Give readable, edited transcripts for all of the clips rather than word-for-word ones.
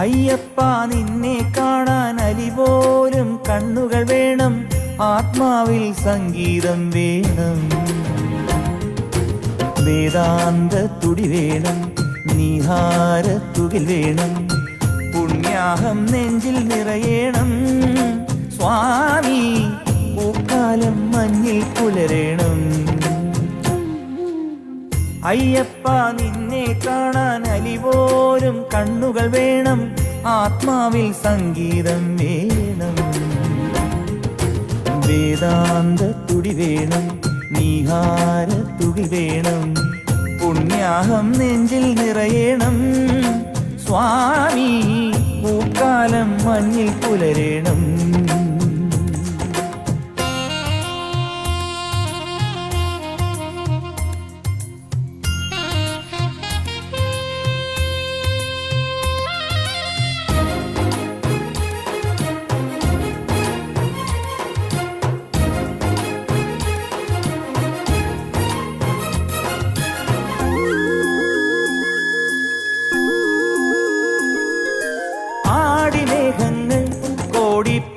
അയ്യപ്പ നിന്നെ കാണാൻ അലിപോലും കണ്ണുകൾ വേണം, ആത്മാവിൽ സംഗീതം വേണം, വേദാന്ത തുടി വേണം, നീഹാരത്തുകിൽ വേണം, പുണ്യാഹം നെഞ്ചിൽ നിറയണം സ്വാമി, പൂക്കാലം മഞ്ഞിൽ പുലരേണം. അയ്യപ്പ നിന്നെ കാണാൻ അലിപോലും കണ്ണുകൾ വേണം, ആത്മാവിൽ സംഗീതം വേണം, വേദാന്ത തുടി വേണം, നീഹാരത്തുകിൽ വേണം, പുണ്യാഹം നെഞ്ചിൽ നിറയണം സ്വാമി, പൂക്കാലം മഞ്ഞിൽ പുലരേണം.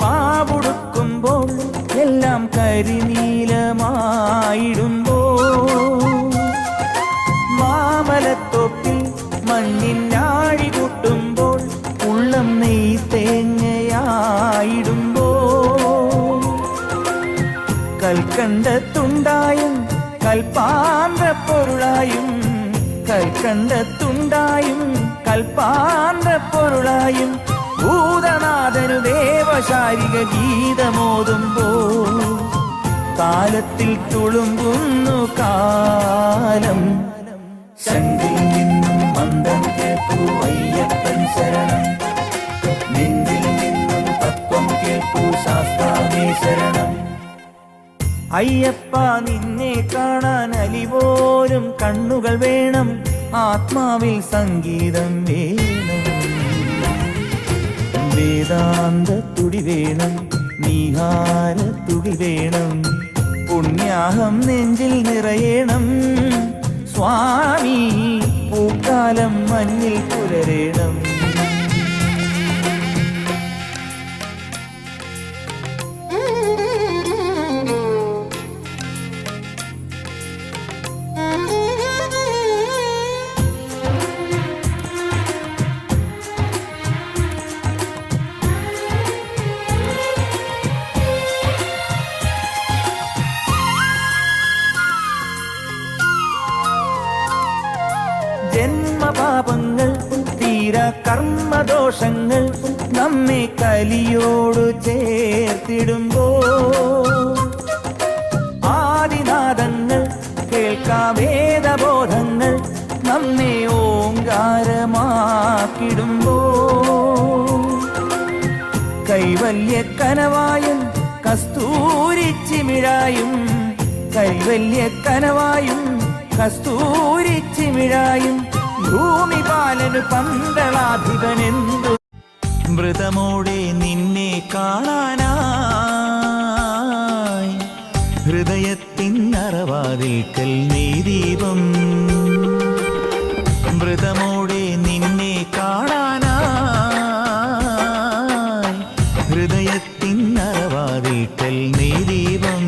പാവുടുക്കുമ്പോൾ എല്ലാം കരിനീലമായിടുമ്പോൾ, മാമലത്തൊപ്പിൽ മഞ്ഞിനാഴി കൂട്ടുമ്പോൾ ഉള്ളം നെയ് തേങ്ങയായിടുമ്പോൾ, കൽക്കണ്ടത്തുണ്ടായും കൽപ്പാന്ത പൊരുളായും, കൽക്കണ്ടത്തുണ്ടായും കൽപ്പാന്ത പൊരുളായും, ഭൂതനാഥനു ദേവശാരിക ഗീതമോതുമ്പോൾ താലത്തിൽ തുളുമ്പുന്നു കാലം. ശങ്കിൽ നിന്നും മന്ദം കേൾക്കൂ അയ്യപ്പൻ ശരണം, നെഞ്ചിൽ നിന്നും തത്വം കേൾക്കൂ ശാസ്താവേ ശരണം. അയ്യപ്പ നിന്നെ കാണാൻ അലിപോലും കണ്ണുകൾ വേണം, ആത്മാവിൽ സംഗീതം വേണം, വേദാന്ത തുടി വേണം, നീഹാരത്തുകിൽ വേണം, പുണ്യാഹം നെഞ്ചിൽ നിറയണം സ്വാമി, പൂക്കാലം മഞ്ഞിൽ പുലരേണം. ജന്മപാപങ്ങൾ തീര കർമ്മദോഷങ്ങൾ നമ്മെ കലിയോടു ചേർത്തിടുമ്പോൾ, ആദിനാദങ്ങൾ കേൾക്കാവേദബോധങ്ങൾ നമ്മെ ഓങ്കാരമാക്കിടുമ്പോൾ, കൈവല്യ കനവായും കസ്തൂരിച്ചിമിഴായും, കൈവല്യ കനവായും കസ്തൂരിച്ചിമിഴായും, ഭൂമിപാലനു പന്തളാധിപനെന്തു മൃതമോടെ നിന്നെ കാണാനായി, ഹൃദയത്തിനറവാതിൽക്കൽ നീ ദീപം, മൃതമോടെ നിന്നെ കാണാനായി, ഹൃദയത്തിനറവാതിൽക്കൽ നീ ദീപം,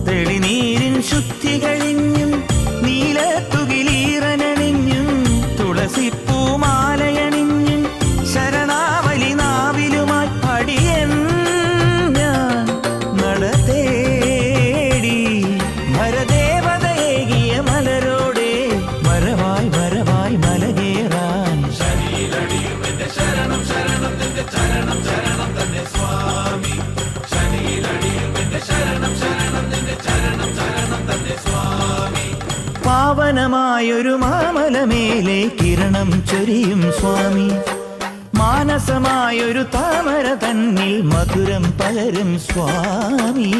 തെളിനീരിൻ ശുദ്ധി കഴിഞ്ഞും നീലത്തുകിലീറനണിഞ്ഞും തുളസിപ്പൂമാലയണിഞ്ഞും ശരണാവലി നാവിലുമായി അടിയൻ ഞാൻ നടതേടി, ഭരദേവതയേകിയ മലരോടെ വരവായി വരവായി മലകേറാൻ. ശനിയിലടിയുമെന്റെ ശരണം ശരണം നിന്റെ ചരണം ചരണം തന്നെ സ്വാമി, ശനിയിലടിയുമെന്റെ ശരണം ശരണം നിന്റെ ചരണം ചരണം തന്നെ സ്വാമി. പാവനമായൊരു മാമലമേലെ കിരണം ചൊരിയും സ്വാമി, മാനസമായൊരു താമര തന്നിൽ മധുരം പകരും സ്വാമി.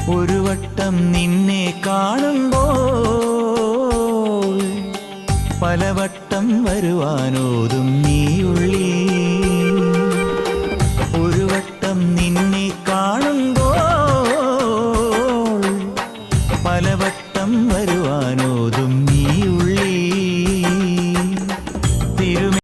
ഒരു വട്ടം നിന്നെ കാണുമ്പോൾ പലവട്ടം വരുവാനോതും നീ ഉള്ളിൽ